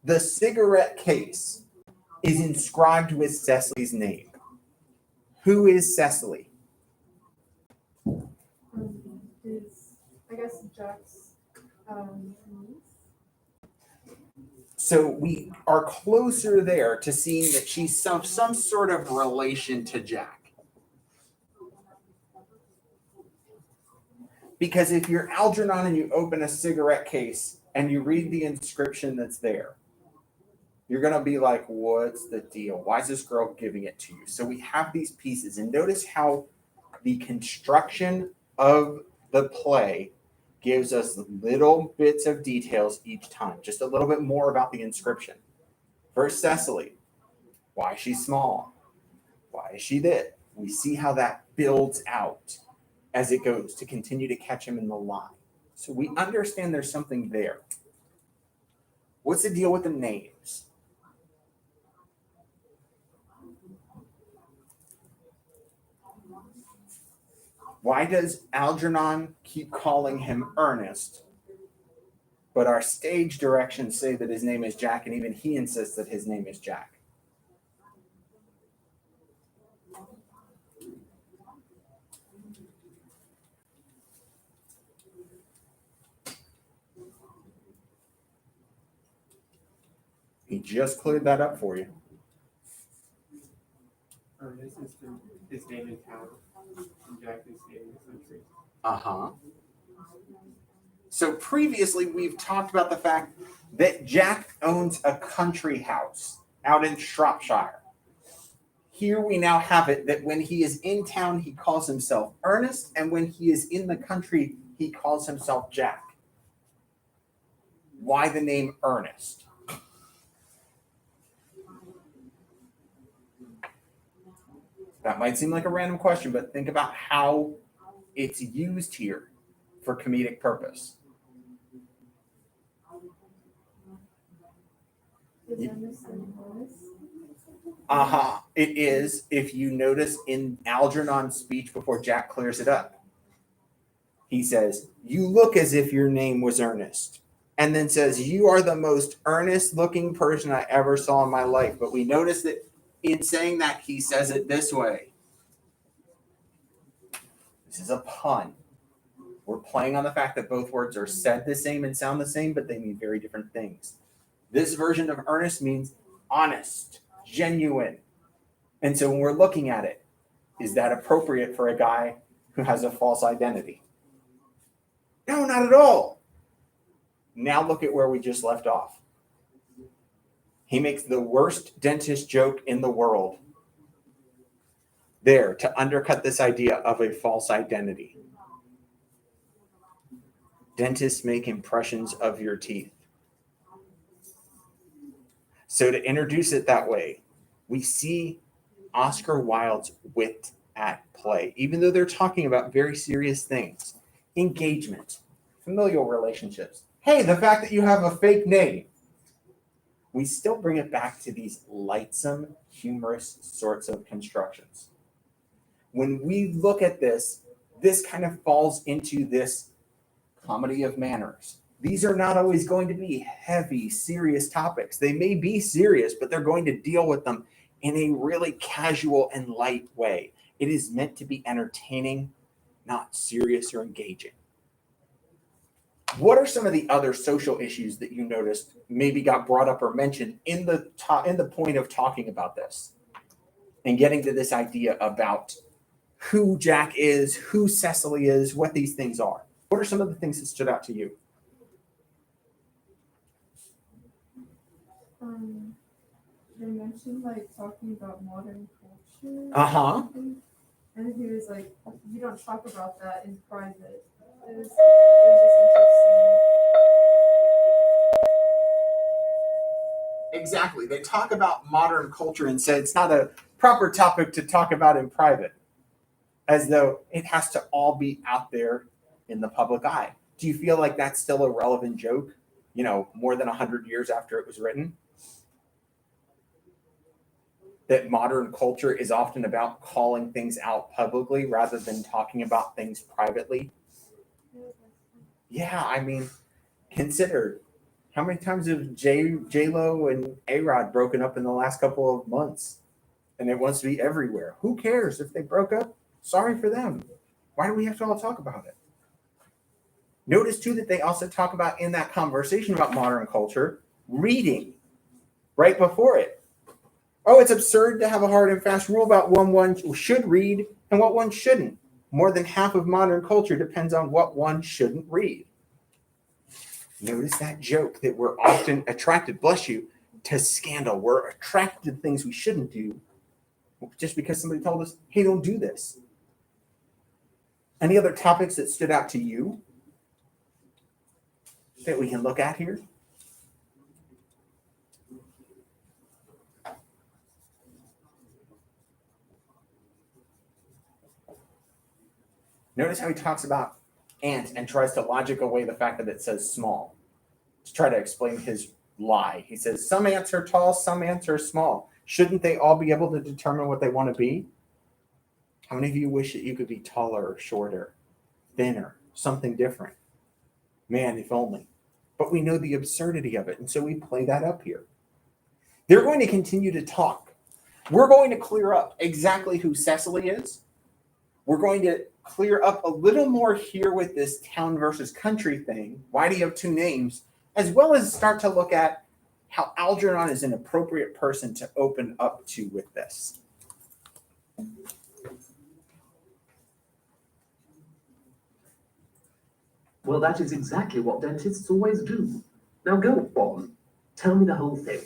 The cigarette case is inscribed with Cecily's name. Who is Cecily? Is, I guess, Jack's niece. So we are closer there to seeing that she's some sort of relation to Jack. Because if you're Algernon and you open a cigarette case and you read the inscription that's there, you're going to be like, what's the deal? Why is this girl giving it to you? So we have these pieces, and notice how the construction of the play gives us little bits of details each time, just a little bit more about the inscription. First, Cecily. Why is she small? Why is she this? We see how that builds out as it goes to continue to catch him in the line. So we understand there's something there. What's the deal with the names? Why does Algernon keep calling him Ernest, but our stage directions say that his name is Jack, and even he insists that his name is Jack? He just cleared that up for you. Ernest is his name in town, and Jack is his name in the country. Uh-huh. So previously, we've talked about the fact that Jack owns a country house out in Shropshire. Here we now have it that when he is in town, he calls himself Ernest, and when he is in the country, he calls himself Jack. Why the name Ernest? That might seem like a random question, but think about how it's used here for comedic purpose. It is, if you notice in Algernon's speech before Jack clears it up. He says, "You look as if your name was Ernest." And then says, "You are the most earnest looking person I ever saw in my life." But we notice that in saying that, he says it this way. This is a pun. We're playing on the fact that both words are said the same and sound the same, but they mean very different things. This version of earnest means honest, genuine. And so when we're looking at it, is that appropriate for a guy who has a false identity? No, not at all. Now look at where we just left off. He makes the worst dentist joke in the world there to undercut this idea of a false identity. Dentists make impressions of your teeth. So to introduce it that way, we see Oscar Wilde's wit at play, even though they're talking about very serious things. Engagement, familial relationships. Hey, the fact that you have a fake name. We still bring it back to these lightsome, humorous sorts of constructions. When we look at this kind of falls into this comedy of manners. These are not always going to be heavy, serious topics. They may be serious, but they're going to deal with them in a really casual and light way. It is meant to be entertaining, not serious or engaging. What are some of the other social issues that you noticed maybe got brought up or mentioned in the point of talking about this and getting to this idea about who Jack is, who Cecily is, what these things are? What are some of the things that stood out to you? They mentioned talking about modern culture. Uh-huh. And he was like, "You don't talk about that in private." It was just interesting. Exactly. They talk about modern culture and say it's not a proper topic to talk about in private, as though it has to all be out there in the public eye. Do you feel like that's still a relevant joke, more than 100 years after it was written? That modern culture is often about calling things out publicly rather than talking about things privately? Yeah, I mean, consider How many times have J-Lo and A-Rod broken up in the last couple of months? And it wants to be everywhere. Who cares if they broke up? Sorry for them. Why do we have to all talk about it? Notice too that they also talk about in that conversation about modern culture, reading right before it. Oh, it's absurd to have a hard and fast rule about what one should read and what one shouldn't. More than half of modern culture depends on what one shouldn't read. Notice that joke that we're often attracted, bless you, to scandal. We're attracted to things we shouldn't do just because somebody told us, hey, don't do this. Any other topics that stood out to you that we can look at here? Notice how he talks about ant and tries to logic away the fact that it says small to try to explain his lie. He says some ants are tall, some ants are small. Shouldn't they all be able to determine what they want to be? How many of you wish that you could be taller or shorter, thinner, something different? Man, if only. But we know the absurdity of it, and so we play that up here. They're going to continue to talk. We're going to clear up exactly who Cecily is. We're going to clear up a little more here with this town versus country thing. Why do you have two names? As well as start to look at how Algernon is an appropriate person to open up to with this. Well, that is exactly what dentists always do. Now go on. Tell me the whole thing.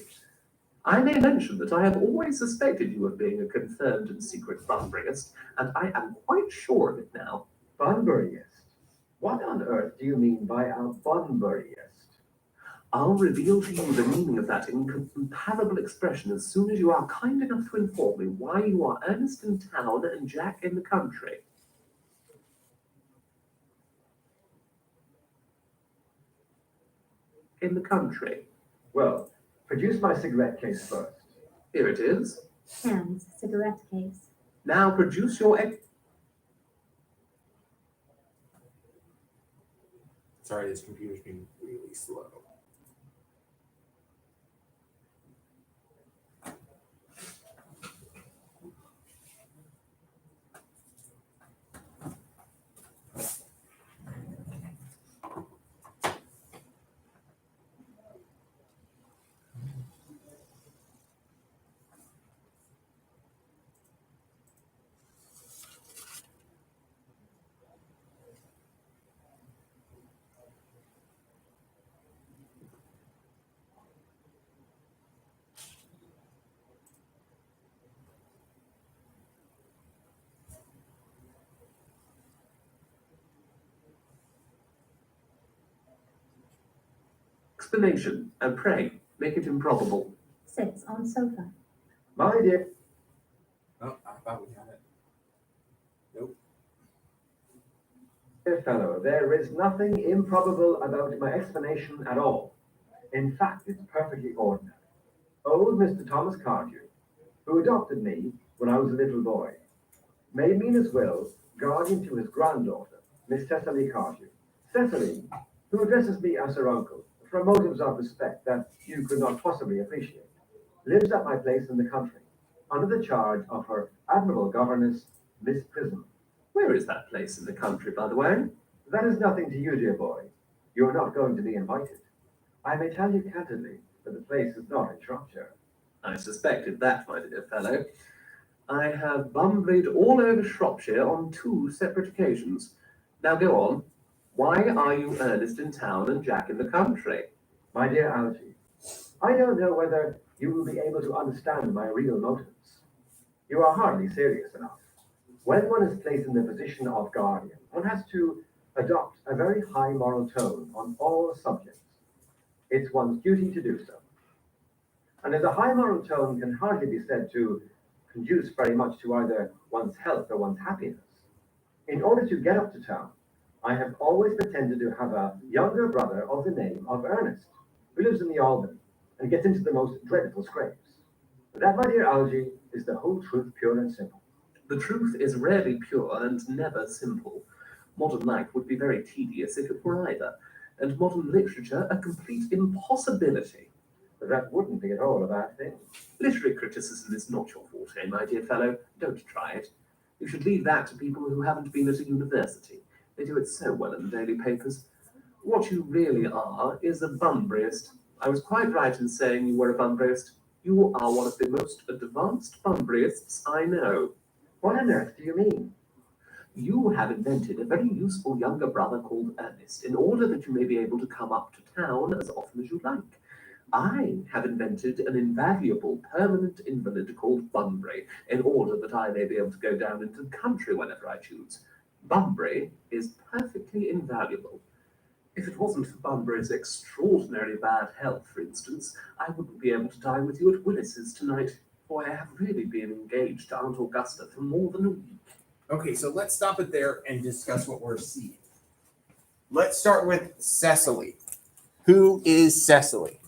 I may mention that I have always suspected you of being a confirmed and secret Bunburyist, and I am quite sure of it now. Bunburyist? What on earth do you mean by a Bunburyist? I'll reveal to you the meaning of that incomparable expression as soon as you are kind enough to inform me why you are Ernest in town and Jack in the country. In the country. Well, produce my cigarette case first. Here it is. Hands, cigarette case. Now produce your Sorry, this computer's being really slow. explanation, and pray, make it improbable. Sits on sofa. My dear Oh, I thought we had it. Nope. fellow, there is nothing improbable about my explanation at all. In fact, it's perfectly ordinary. Old Mr. Thomas Cardew, who adopted me when I was a little boy, made me in his will guardian to his granddaughter, Miss Cecily Cardew. Cecily, who addresses me as her uncle, from motives of respect that you could not possibly appreciate, lives at my place in the country, under the charge of her admirable governess, Miss Prism. Where is that place in the country, by the way? That is nothing to you, dear boy. You are not going to be invited. I may tell you candidly that the place is not in Shropshire. I suspected that, my dear fellow. I have bumbled all over Shropshire on 2 separate occasions. Now go on. Why are you Ernest in town and Jack in the country? My dear Algy, I don't know whether you will be able to understand my real motives. You are hardly serious enough. When one is placed in the position of guardian, one has to adopt a very high moral tone on all subjects. It's one's duty to do so. And as a high moral tone can hardly be said to conduce very much to either one's health or one's happiness, in order to get up to town, I have always pretended to have a younger brother of the name of Ernest, who lives in the Albany and gets into the most dreadful scrapes. That, my dear Algy, is the whole truth, pure and simple. The truth is rarely pure and never simple. Modern life would be very tedious if it were either. and modern literature a complete impossibility. But that wouldn't be at all a bad thing. Literary criticism is not your forte, my dear fellow. Don't try it. You should leave that to people who haven't been at a university. They do it so well in the daily papers. What you really are is a Bunburyist. I was quite right in saying you were a Bunburyist. You are one of the most advanced Bunburyists I know. What on earth do you mean? You have invented a very useful younger brother called Ernest in order that you may be able to come up to town as often as you like. I have invented an invaluable permanent invalid called Bunbury in order that I may be able to go down into the country whenever I choose. Bunbury is perfectly invaluable. If it wasn't for Bunbury's extraordinarily bad health, for instance, I wouldn't be able to dine with you at Willis's tonight, for I have really been engaged to Aunt Augusta for more than a week. Okay, so let's stop it there and discuss what we're seeing. Let's start with Cecily. Who is Cecily?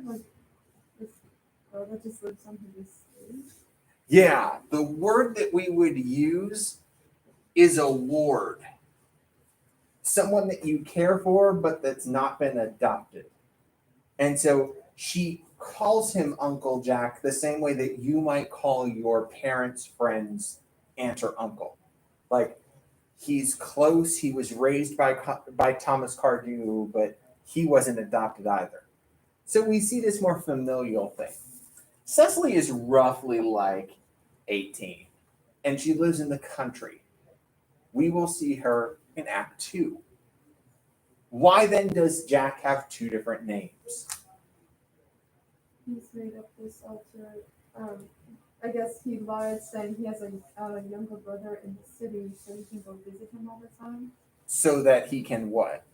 Like, this girl that just lives on his estate. Yeah, the word that we would use is a ward. Someone that you care for, but that's not been adopted. And so she calls him Uncle Jack the same way that you might call your parents' friends aunt or uncle. Like, he's close. He was raised by Thomas Cardew, but he wasn't adopted either. So we see this more familial thing. Cecily is roughly like 18, and she lives in the country. We will see her in Act 2. Why then does Jack have two different names? He's made up this alter. I guess he lied saying he has a younger brother in the city, so he can go visit him all the time. So that he can what?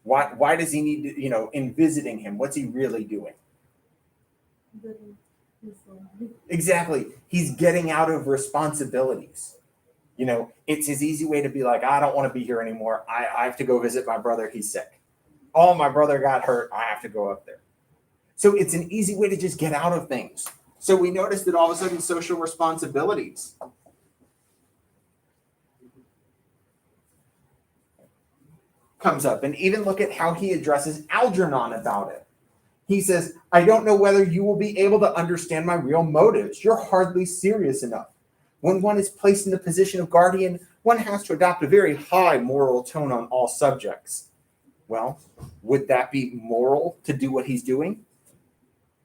Why does he need to, in visiting him, what's he really doing? Living his life. Exactly. He's getting out of responsibilities. It's his easy way to be like, I don't want to be here anymore. I have to go visit my brother. He's sick. Oh, my brother got hurt. I have to go up there. So it's an easy way to just get out of things. So we notice that all of a sudden social responsibilities comes up. And even look at how he addresses Algernon about it. He says, I don't know whether you will be able to understand my real motives. You're hardly serious enough. When one is placed in the position of guardian, one has to adopt a very high moral tone on all subjects. Well, would that be moral to do what he's doing?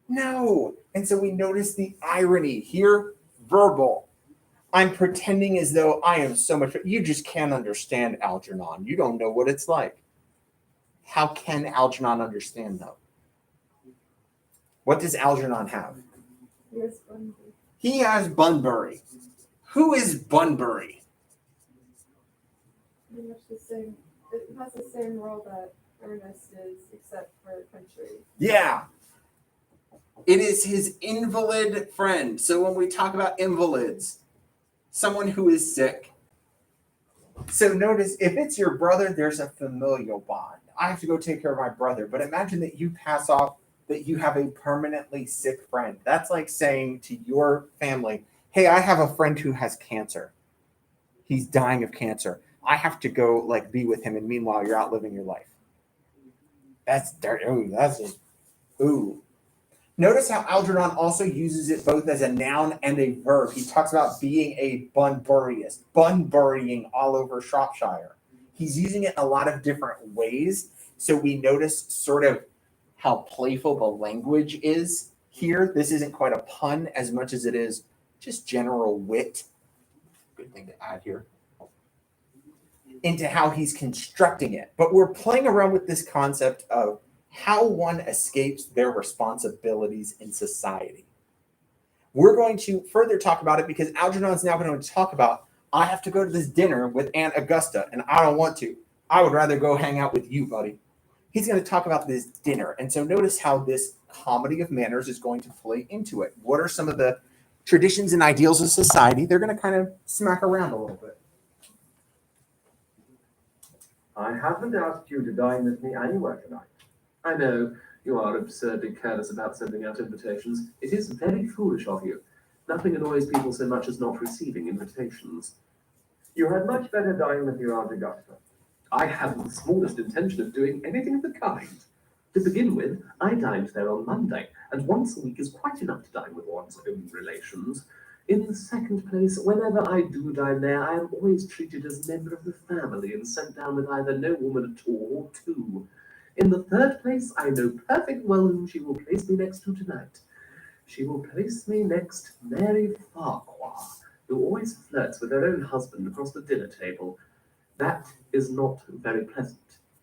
No. And so we notice the irony here, verbal. I'm pretending as though I am so much. You just can't understand Algernon. You don't know what it's like. How can Algernon understand, though? What does Algernon have? Yes, Bunbury. He has Bunbury. Who is Bunbury? Pretty much the same. It has the same role that Ernest is, except for country. Yeah. It is his invalid friend. So when we talk about invalids, someone who is sick. So notice, if it's your brother, there's a familial bond. I have to go take care of my brother. But imagine that you pass off that you have a permanently sick friend. That's like saying to your family, hey, I have a friend who has cancer. He's dying of cancer. I have to go be with him. And meanwhile, you're out living your life. That's dirty. Ooh, that's just, ooh. Notice how Algernon also uses it both as a noun and a verb. He talks about being a Bunburyist, Bunburying all over Shropshire. He's using it a lot of different ways. So we notice sort of how playful the language is here. This isn't quite a pun as much as it is just general wit. Good thing to add here. Into how he's constructing it. But we're playing around with this concept of how one escapes their responsibilities in society. We're going to further talk about it because Algernon's now going to talk about, I have to go to this dinner with Aunt Augusta and I don't want to. I would rather go hang out with you, buddy. He's going to talk about this dinner. And so notice how this comedy of manners is going to play into it. What are some of the traditions and ideals of society? They're going to kind of smack around a little bit. I haven't asked you to dine with me anywhere tonight. I know you are absurdly careless about sending out invitations. It is very foolish of you. Nothing annoys people so much as not receiving invitations. You had much better dine with your Aunt Augusta. I haven't the smallest intention of doing anything of the kind. To begin with, I dined there on Monday, and once a week is quite enough to dine with one's own relations. In the second place, whenever I do dine there, I am always treated as a member of the family and sent down with either no woman at all or two. In the third place, I know perfect well whom she will place me next to tonight. She will place me next Mary Farquhar, who always flirts with her own husband across the dinner table. That is not very pleasant.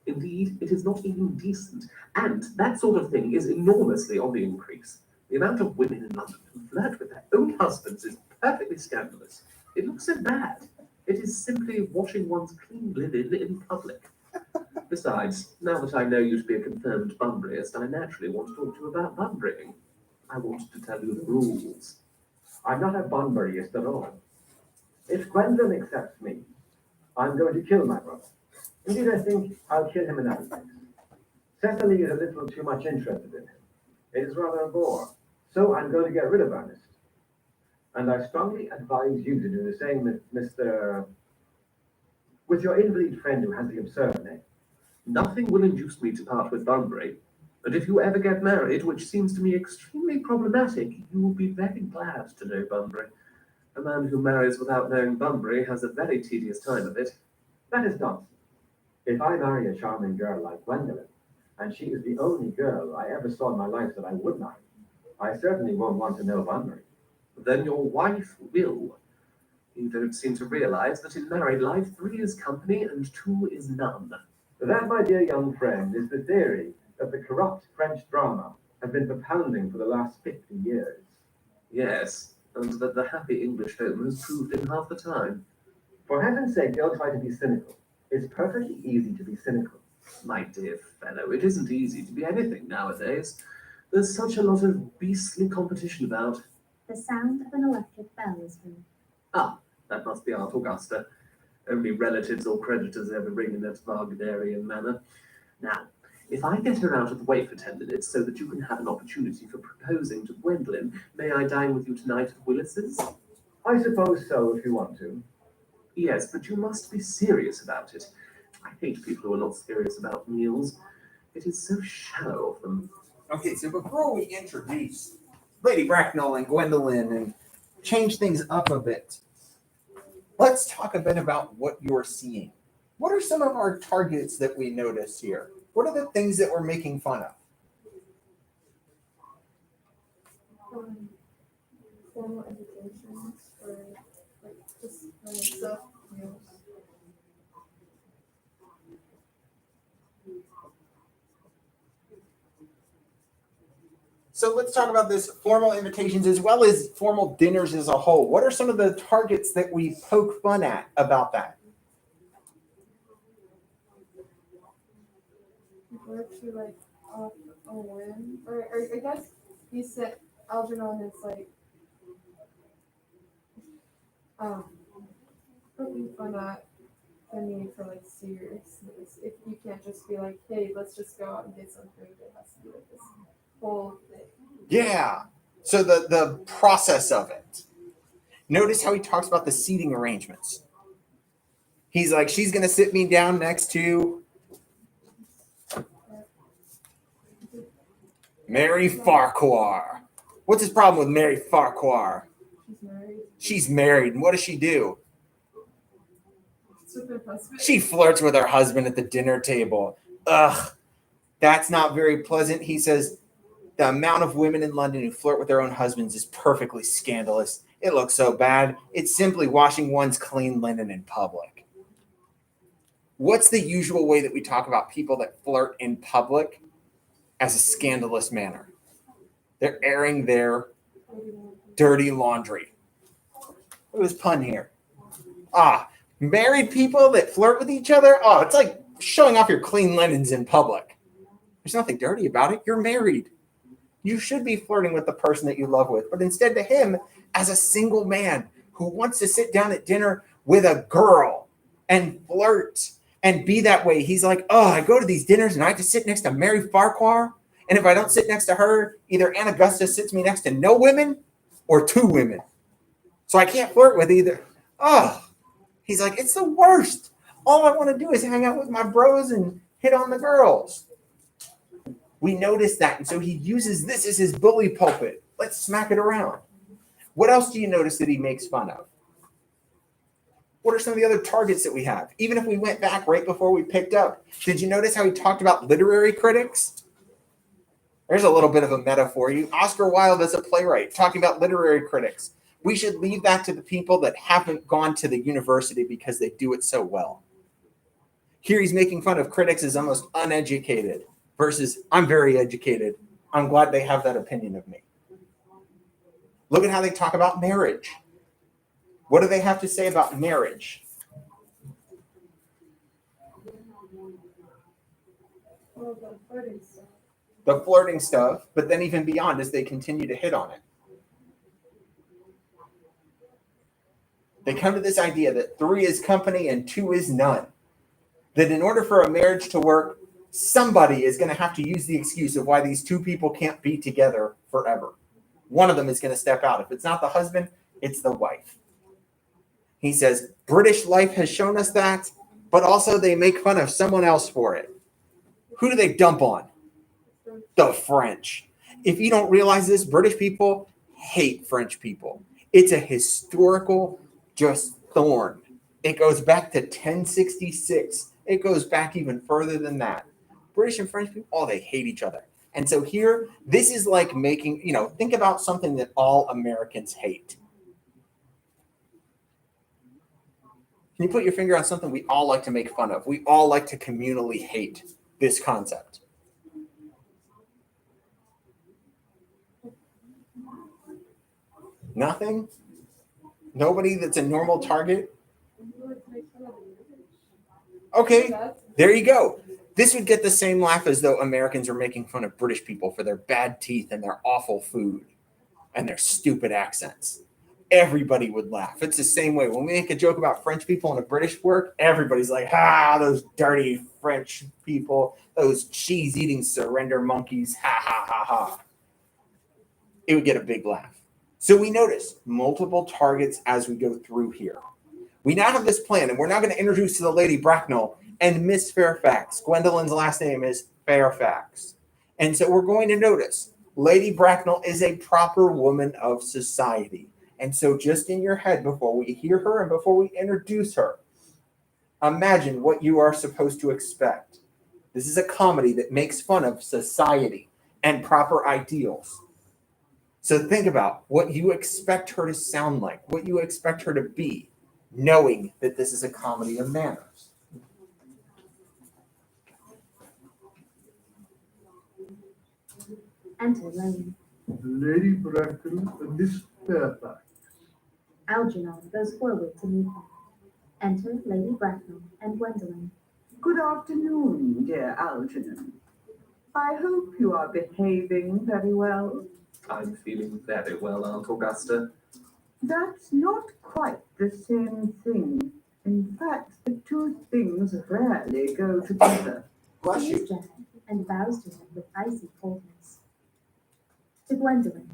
Indeed, it is not even decent, and that sort of thing is enormously on the increase. The amount of women in London who flirt with their own husbands is perfectly scandalous. It looks so bad. It is simply washing one's clean linen in public. Besides, now that I know you to be a confirmed Bunburyist, I naturally want to talk to you about Bunburying. I wanted to tell you the rules. I'm not a Bunburyist at all. If Gwendolyn accepts me, I'm going to kill my brother. Indeed, I think I'll kill him in that place. Cecily is a little too much interested in him. It is rather a bore. So I'm going to get rid of Ernest. And I strongly advise you to do the same with your invalid friend who has the absurd name. Nothing will induce me to part with Bunbury, and if you ever get married, which seems to me extremely problematic, you will be very glad to know Bunbury. A man who marries without knowing Bunbury has a very tedious time of it. That is nonsense. If I marry a charming girl like Gwendolyn, and she is the only girl I ever saw in my life that I would marry, I certainly won't want to know Bunbury. Then your wife will. You don't seem to realize that in married life 3 is company and 2 is none. That, my dear young friend, is the theory that the corrupt French drama has been propounding for the last 50 years. Yes, and that the happy English home has proved in half the time. For heaven's sake, don't try to be cynical. It's perfectly easy to be cynical. My dear fellow, it isn't easy to be anything nowadays. There's such a lot of beastly competition about. The sound of an electric bell is heard. Ah, that must be Aunt Augusta. Only relatives or creditors ever ring in that Wagnerian manner. Now, if I get her out of the way for 10 minutes so that you can have an opportunity for proposing to Gwendolyn, may I dine with you tonight at Willis's? I suppose so, if you want to. Yes, but you must be serious about it. I hate people who are not serious about meals. It is so shallow of them. Okay, so before we introduce Lady Bracknell and Gwendolyn and change things up a bit, let's talk a bit about what you're seeing. What are some of our targets that we notice here? What are the things that we're making fun of? Formal education for like just stuff, you know. So let's talk about this formal invitations as well as formal dinners as a whole. What are some of the targets that we poke fun at about that? People actually like off a whim, or I guess he said Algernon is like poking fun at the need for like seriousness. If you can't just be like, hey, let's just go out and get some food, it has to be like this whole thing. Yeah. So the process of it. Notice how he talks about the seating arrangements. He's like, she's going to sit me down next to Mary Farquhar. What's his problem with Mary Farquhar? She's married. She's married. And what does she do? It's with her husband. She flirts with her husband at the dinner table. Ugh. That's not very pleasant. He says, the amount of women in London who flirt with their own husbands is perfectly scandalous. It looks so bad. It's simply washing one's clean linen in public. What's the usual way that we talk about people that flirt in public as a scandalous manner? They're airing their dirty laundry. Look at this pun here. Married people that flirt with each other? Oh, it's like showing off your clean linens in public. There's nothing dirty about it. You're married. You should be flirting with the person that you love with. But instead to him, as a single man who wants to sit down at dinner with a girl and flirt and be that way, he's like, oh, I go to these dinners and I have to sit next to Mary Farquhar. And if I don't sit next to her, either Aunt Augusta sits me next to no women or 2 women. So I can't flirt with either. Oh, he's like, it's the worst. All I want to do is hang out with my bros and hit on the girls. We notice that, and so he uses this as his bully pulpit. Let's smack it around. What else do you notice that he makes fun of? What are some of the other targets that we have? Even if we went back right before we picked up, did you notice how he talked about literary critics? There's a little bit of a meta for you. Oscar Wilde as a playwright, talking about literary critics. We should leave that to the people that haven't gone to the university because they do it so well. Here he's making fun of critics as almost uneducated versus I'm very educated. I'm glad they have that opinion of me. Look at how they talk about marriage. What do they have to say about marriage? Well, the flirting stuff. The flirting stuff, but then even beyond as they continue to hit on it. They come to this idea that 3 is company and 2 is none. That in order for a marriage to work, somebody is going to have to use the excuse of why these 2 people can't be together forever. One of them is going to step out. If it's not the husband, it's the wife. He says, British life has shown us that, but also they make fun of someone else for it. Who do they dump on? The French. If you don't realize this, British people hate French people. It's a historical just thorn. It goes back to 1066. It goes back even further than that. British and French people, oh, they hate each other. And so here, this is like making, think about something that all Americans hate. Can you put your finger on something we all like to make fun of? We all like to communally hate this concept. Nothing? Nobody that's a normal target? Okay, there you go. This would get the same laugh as though Americans are making fun of British people for their bad teeth and their awful food and their stupid accents. Everybody would laugh. It's the same way. When we make a joke about French people in a British work, everybody's like, those dirty French people, those cheese-eating surrender monkeys, ha, ha, ha, ha. It would get a big laugh. So we notice multiple targets as we go through here. We now have this plan, and we're now going to introduce to the Lady Bracknell and Miss Fairfax. Gwendolyn's last name is Fairfax. And so we're going to notice Lady Bracknell is a proper woman of society. And so just in your head, before we hear her and before we introduce her, imagine what you are supposed to expect. This is a comedy that makes fun of society and proper ideals. So think about what you expect her to sound like, what you expect her to be, knowing that this is a comedy of manners. Enter Lane. Lady Bracknell and Miss Fairfax. Algernon goes forward to meet them. Enter Lady Bracknell and Gwendolen. Good afternoon, dear Algernon. I hope you are behaving very well. I'm feeling very well, Aunt Augusta. That's not quite the same thing. In fact, the 2 things rarely go together. Bless He is you. gentle and bows to him with icy coldness. To Gwendolen.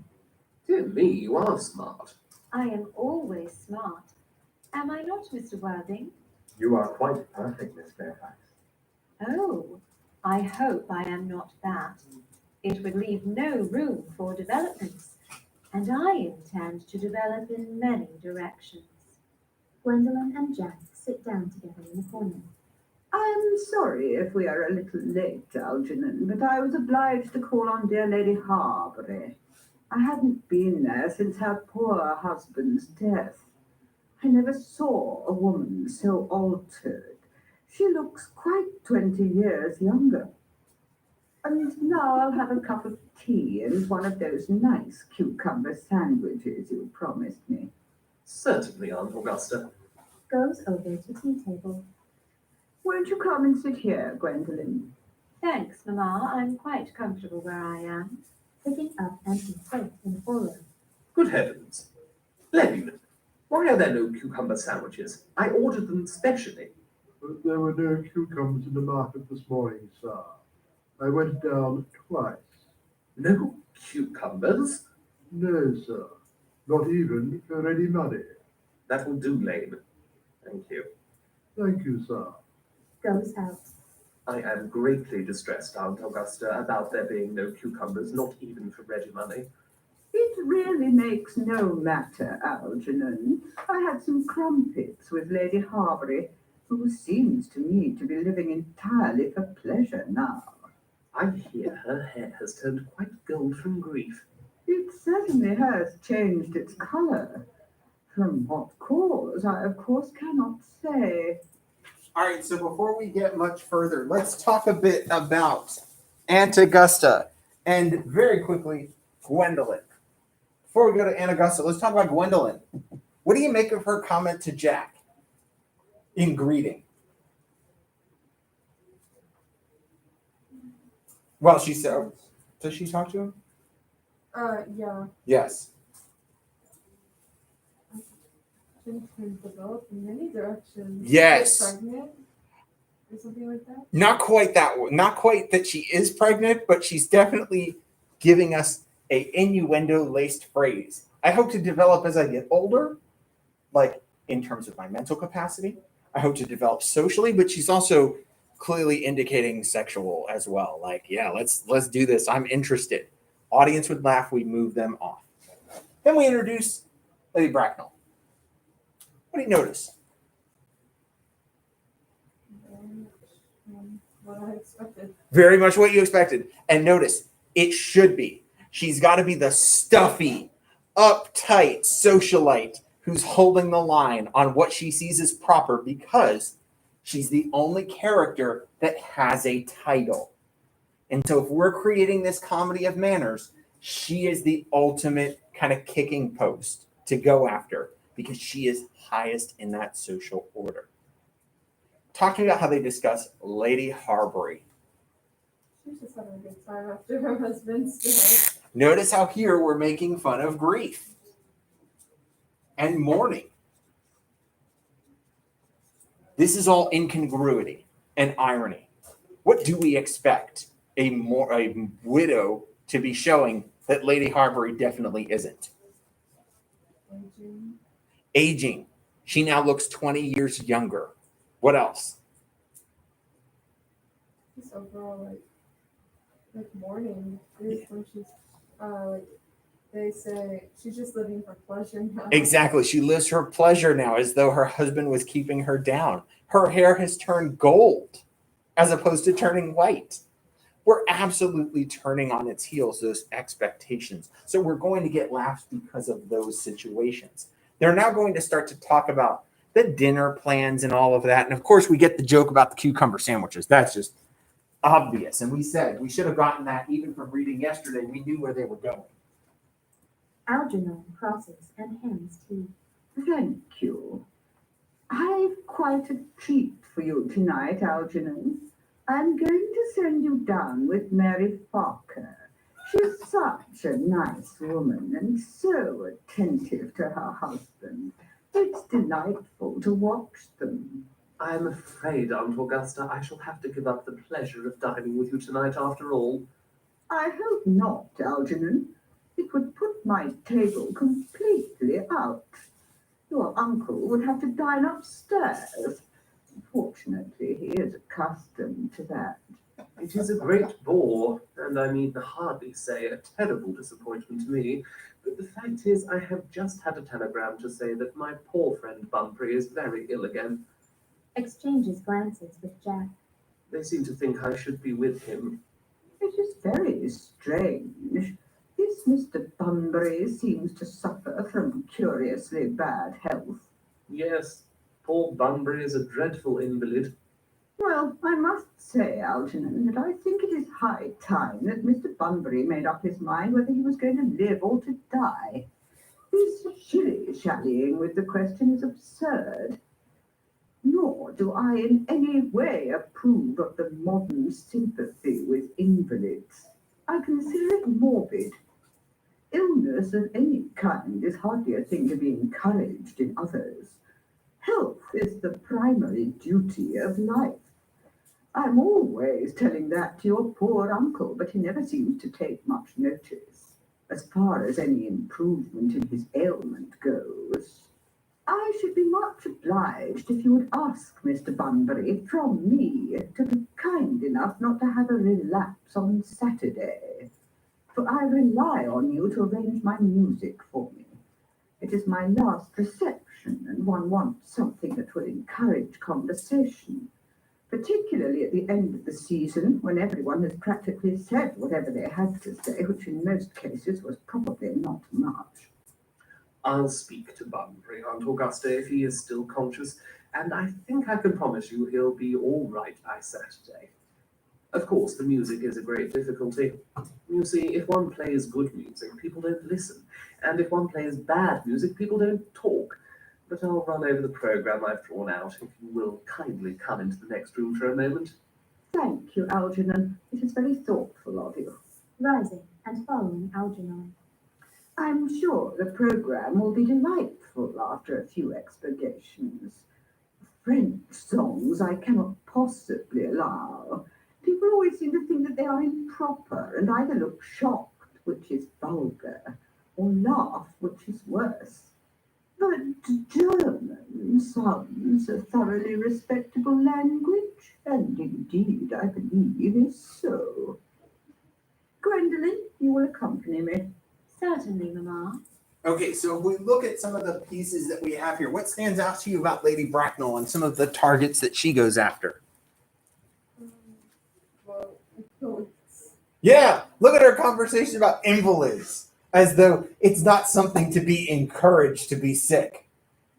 Dear me, you are smart. I am always smart. Am I not, Mr. Worthing? You are quite perfect, Miss Fairfax. Oh, I hope I am not that. It would leave no room for developments, and I intend to develop in many directions. Gwendolen and Jack sit down together in the corner. I'm sorry if we are a little late, Algernon, but I was obliged to call on dear Lady Harbury. I hadn't been there since her poor husband's death. I never saw a woman so altered. She looks quite 20 years younger. And now I'll have a cup of tea and one of those nice cucumber sandwiches you promised me. Certainly, Aunt Augusta. Goes over to tea table. Won't you come and sit here, Gwendolen? Thanks, Mamma. I'm quite comfortable where I am. Picking up empty plate in the foreroom. Good heavens. Lane, why are there no cucumber sandwiches? I ordered them specially. But there were no cucumbers in the market this morning, sir. I went down twice. No cucumbers? No, sir. Not even for ready money. That will do, Lane. Thank you. Thank you, sir. Goes out. I am greatly distressed, Aunt Augusta, about there being no cucumbers, not even for ready money. It really makes no matter, Algernon. I had some crumpets with Lady Harbury, who seems to me to be living entirely for pleasure now. I hear her hair has turned quite gold from grief. It certainly has changed its colour. From what cause, I of course cannot say. All right, so before we get much further, let's talk a bit about Aunt Augusta and very quickly, Gwendolyn. Before we go to Aunt Augusta, let's talk about Gwendolyn. What do you make of her comment to Jack in greeting? Well, she said, does she talk to him? Yeah. Yes. Things can develop in many directions. Yes. Get pregnant or something like that. Not quite that one. Not quite that she is pregnant, but she's definitely giving us a innuendo-laced phrase. I hope to develop as I get older, like in terms of my mental capacity. I hope to develop socially, but she's also clearly indicating sexual as well. Like, yeah, let's do this. I'm interested. Audience would laugh. We move them off. Then we introduce Lady Bracknell. What do you notice? What I expected. Very much what you expected. And notice, it should be. She's got to be the stuffy, uptight socialite who's holding the line on what she sees as proper because she's the only character that has a title. And so if we're creating this comedy of manners, she is the ultimate kind of kicking post to go after because she is highest in that social order. Talk to me about how they discuss Lady Harbury. She's just having a good time after her husband's death. Notice how here we're making fun of grief and mourning. This is all incongruity and irony. What do we expect a widow to be showing that Lady Harbury definitely isn't? Aging. She now looks 20 years younger. What else? Just overall, like mourning is when she's like they say she's just living for pleasure now. Exactly. She lives for pleasure now as though her husband was keeping her down. Her hair has turned gold as opposed to turning white. We're absolutely turning on its heels those expectations. So we're going to get laughs because of those situations. They're now going to start to talk about the dinner plans and all of that. And of course, we get the joke about the cucumber sandwiches. That's just obvious. And we said we should have gotten that even from reading yesterday. We knew where they were going. Algernon crosses and hands tea. Thank you. I've quite a treat for you tonight, Algernon. I'm going to send you down with Mary Parker. She's such a nice woman and so attentive to her husband. It's delightful to watch them. I'm afraid, Aunt Augusta, I shall have to give up the pleasure of dining with you tonight after all. I hope not, Algernon. It would put my table completely out. Your uncle would have to dine upstairs. Fortunately, he is accustomed to that. It is a great bore, and I need hardly say a terrible disappointment to me. But the fact is, I have just had a telegram to say that my poor friend Bunbury is very ill again. Exchanges glances with Jack. They seem to think I should be with him. It is very strange. This Mr. Bunbury seems to suffer from curiously bad health. Yes, poor Bunbury is a dreadful invalid. Well, I must say, Algernon, that I think it is high time that Mr. Bunbury made up his mind whether he was going to live or to die. This shilly-shallying with the question is absurd. Nor do I in any way approve of the modern sympathy with invalids. I consider it morbid. Illness of any kind is hardly a thing to be encouraged in others. Health is the primary duty of life. I'm always telling that to your poor uncle, but he never seems to take much notice, as far as any improvement in his ailment goes. I should be much obliged if you would ask Mr. Bunbury from me to be kind enough not to have a relapse on Saturday, for I rely on you to arrange my music for me. It is my last reception, and one wants something that will encourage conversation, particularly at the end of the season when everyone has practically said whatever they had to say, which in most cases was probably not much. I'll speak to Bunbury, Aunt Augusta, if he is still conscious, and I think I can promise you he'll be all right by Saturday. Of course, the music is a great difficulty. You see, if one plays good music, people don't listen, and if one plays bad music, people don't talk. But I'll run over the program I've drawn out, if you will kindly come into the next room for a moment. Thank you, Algernon. It is very thoughtful of you. Rising and following Algernon. I'm sure the program will be delightful after a few expurgations. French songs I cannot possibly allow. People always seem to think that they are improper and either look shocked, which is vulgar, or laugh, which is worse. But German sounds a thoroughly respectable language, and indeed I believe is so. Gwendolen, you will accompany me. Certainly, Mamma. Okay, so if we look at some of the pieces that we have here, what stands out to you about Lady Bracknell and some of the targets that she goes after? Well, it's Yeah, look at her conversation about invalids, as though it's not something to be encouraged to be sick.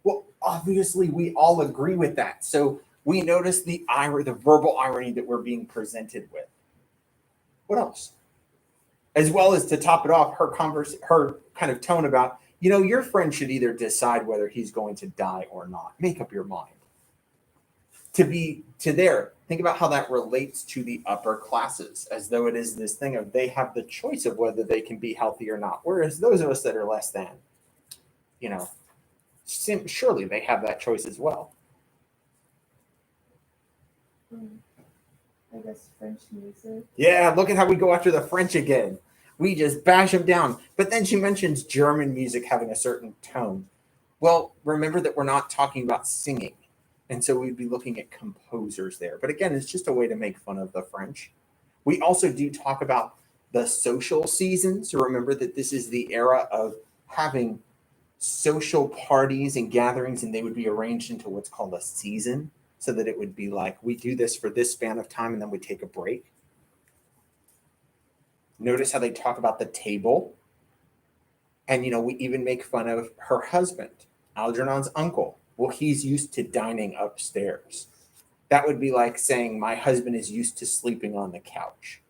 Well, obviously, we all agree with that. So we notice the verbal irony that we're being presented with. What else? As well as to top it off, her kind of tone about, your friend should either decide whether he's going to die or not. Make up your mind. Think about how that relates to the upper classes, as though it is this thing of they have the choice of whether they can be healthy or not. Whereas those of us that are less than, surely they have that choice as well. I guess French music. Yeah, look at how we go after the French again. We just bash them down. But then she mentions German music having a certain tone. Well, remember that we're not talking about singing. And so we'd be looking at composers there. But again, it's just a way to make fun of the French. We also do talk about the social seasons. So remember that this is the era of having social parties and gatherings, and they would be arranged into what's called a season, so that it would be like, we do this for this span of time and then we take a break. Notice how they talk about the table. And, we even make fun of her husband, Algernon's uncle. Well, he's used to dining upstairs. That would be like saying my husband is used to sleeping on the couch.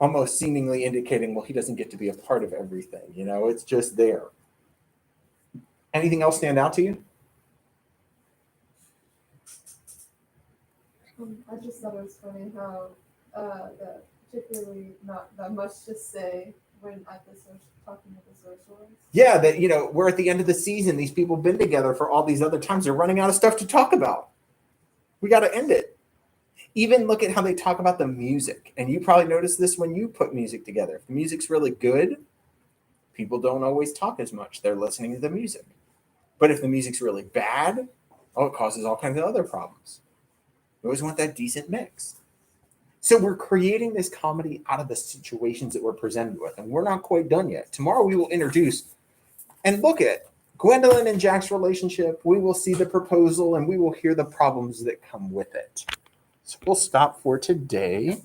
Almost seemingly indicating, well, he doesn't get to be a part of everything. It's just there. Anything else stand out to you? I just thought it was funny how that particularly not that much to say when talking to the socialists. Yeah, that we're at the end of the season. These people have been together for all these other times. They're running out of stuff to talk about. We got to end it. Even look at how they talk about the music. And you probably noticed this when you put music together. If the music's really good, people don't always talk as much. They're listening to the music. But if the music's really bad, it causes all kinds of other problems. We always want that decent mix. So we're creating this comedy out of the situations that we're presented with, and we're not quite done yet. Tomorrow we will introduce and look at Gwendolyn and Jack's relationship. We will see the proposal, and we will hear the problems that come with it. So we'll stop for today.